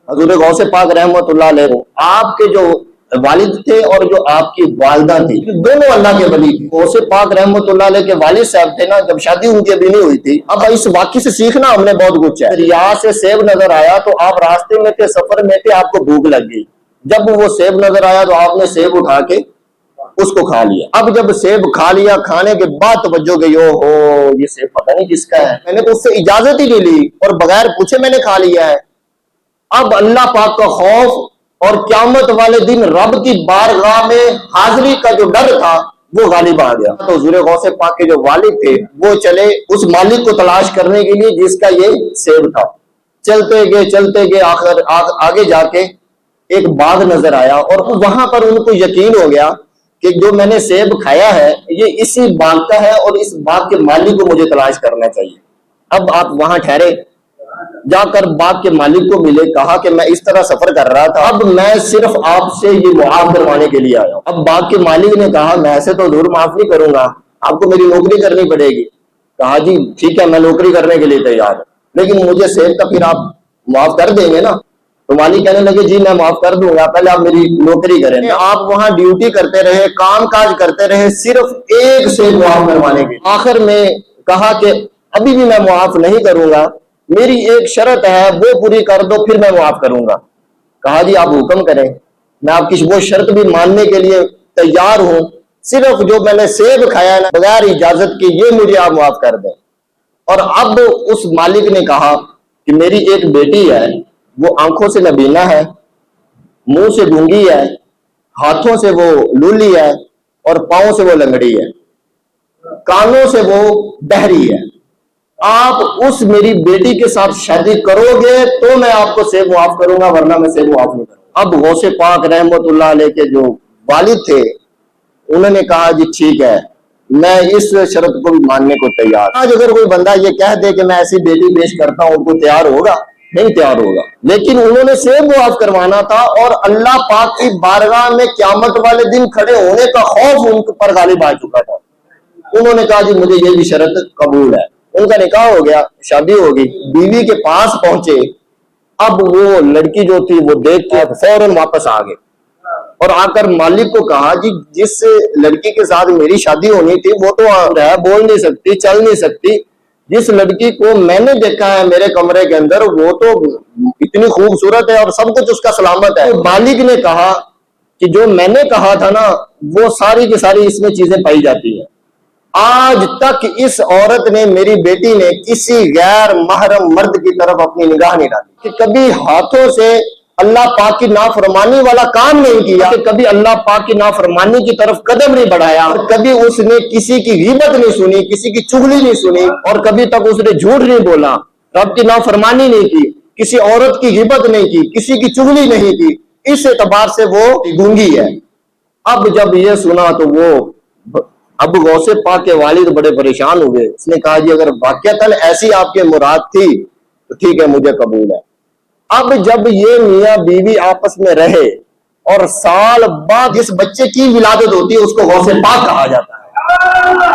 حضور غوث پاک रहमतुल्लाह अलैह आपके जो वालिद थे और जो आपकी वालिदा थी दोनों अल्लाह के वली थे। गौसे पाक रहमतुल्लाह अलैह के वालिद साहब थे ना, जब शादी उनकी अभी नहीं हुई थी। अब इस वाक़े से सीखना हमने बहुत कुछ है। रियाज से सेब नजर आया तो आप रास्ते में थे, सफर में थे, आपको भूख लग गई। जब वो सेब नजर आया तो आपने सेब उठा के उसको खा लिया। अब जब सेब खा लिया, खाने के बाद तवज्जो गई, ओ हो ये सेब पता नहीं किसका है, मैंने तो उससे इजाजत ही नहीं ली और बगैर पूछे मैंने खा लिया है। अब अल्लाह पाक का खौफ और क़यामत वाले दिन रब की बारगाह में हाजिरी का जो डर था वो गालिब आ गया। तो हुज़ूर गौसे पाक के जो वालिद थे वो चले उस मालिक को तलाश करने के लिए जिसका ये सेब था। चलते गए आखिर आगे जाके एक बाग नजर आया और वहां पर उनको यकीन हो गया कि जो मैंने सेब खाया है ये इसी बाग का है और इस बाग के मालिक को मुझे तलाश करना चाहिए। अब आप वहां ठहरे, जाकर बाग के मालिक को मिले, कहा कि मैं इस तरह सफर कर रहा था, अब मैं सिर्फ आपसे ये मुआफ करवाने के लिए आया हूं। अब बाग के मालिक ने कहा मैं ऐसे तो जरूर माफ नहीं करूंगा, आपको मेरी नौकरी करनी पड़ेगी। कहा जी ठीक है, मैं नौकरी करने के लिए तैयार हूं, लेकिन मुझे सेब का फिर आप माफ कर देंगे ना? तो मालिक कहने लगे जी मैं माफ कर दूंगा, पहले आप मेरी नौकरी करें। आप वहां ड्यूटी करते रहे, काम काज करते रहे, सिर्फ एक सेब माफ करवाने के। आखिर में कहा कि अभी भी मैं माफ नहीं करूंगा, मेरी एक शर्त है वो पूरी कर दो फिर मैं माफ करूंगा। कहा जी आप हुक्म करें, मैं आपकी वो शर्त भी मानने के लिए तैयार हूं, सिर्फ जो मैंने सेब खाया ना बगैर इजाजत के ये मुझे आप माफ कर दें। और अब उस मालिक ने कहा कि मेरी एक बेटी है, वो आंखों से नबीना है, मुंह से गूंगी है, हाथों से वो लूली है और पांव से वो लंगड़ी है, कानों से वो बहरी है। आप उस मेरी बेटी के साथ शादी करोगे तो मैं आपको सेब माफ करूंगा, वरना मैं सेब माफ नहीं करूंगा। अब गौसे पाक रहमतुल्लाह अलैह के जो वालिद थे उन्होंने कहा जी ठीक है, मैं इस शर्त को भी मानने को तैयार। आज अगर कोई बंदा ये कह दे कि मैं ऐसी बेटी पेश करता हूं, उनको तैयार होगा? नहीं तैयार होगा। लेकिन उन्होंने सेब माफ करवाना था और अल्लाह पाक की बारगाह में क़यामत वाले दिन खड़े होने का खौफ उन पर गालिब आ चुका था। उन्होंने कहा जी मुझे ये भी शर्त कबूल है। उनका निकाह हो गया, शादी हो गई, बीवी के पास पहुंचे। अब वो लड़की जो थी वो देख के फौरन वापस आ गए और आकर मालिक को कहा जी जिस लड़की के साथ मेरी शादी होनी थी वो तो है, बोल नहीं सकती, चल नहीं सकती, जिस लड़की को मैंने देखा है मेरे कमरे के अंदर वो तो इतनी खूबसूरत है और सब कुछ उसका सलामत है। तो मालिक ने कहा कि जो मैंने कहा था ना वो सारी की सारी इसमें चीजें पाई जाती है। आज तक इस औरत ने, मेरी बेटी ने किसी गैर महरम मर्द की तरफ अपनी निगाह नहीं डाली, कि कभी हाथों से अल्लाह पाक की नाफरमानी वाला काम नहीं किया, कि कभी अल्लाह पाक की नाफरमानी की तरफ कदम नहीं बढ़ाया, और कभी उसने किसी की गीबत नहीं सुनी, किसी की चुगली नहीं सुनी, और कभी तक उसने झूठ नहीं बोला, रब की नाफरमानी नहीं की, किसी औरत की गीबत नहीं की, किसी की चुगली नहीं की। इस एतबार से वो गूंगी है। अब जब ये सुना तो वो अब गौसे पाक के वालिद बड़े परेशान हुए। उसने कहा जी अगर वाकईतन ऐसी आपकी मुराद थी तो ठीक है, मुझे कबूल है। अब जब ये मियां बीवी आपस में रहे और साल बाद जिस बच्चे की विलादत होती है उसको गौसे पाक कहा जाता है।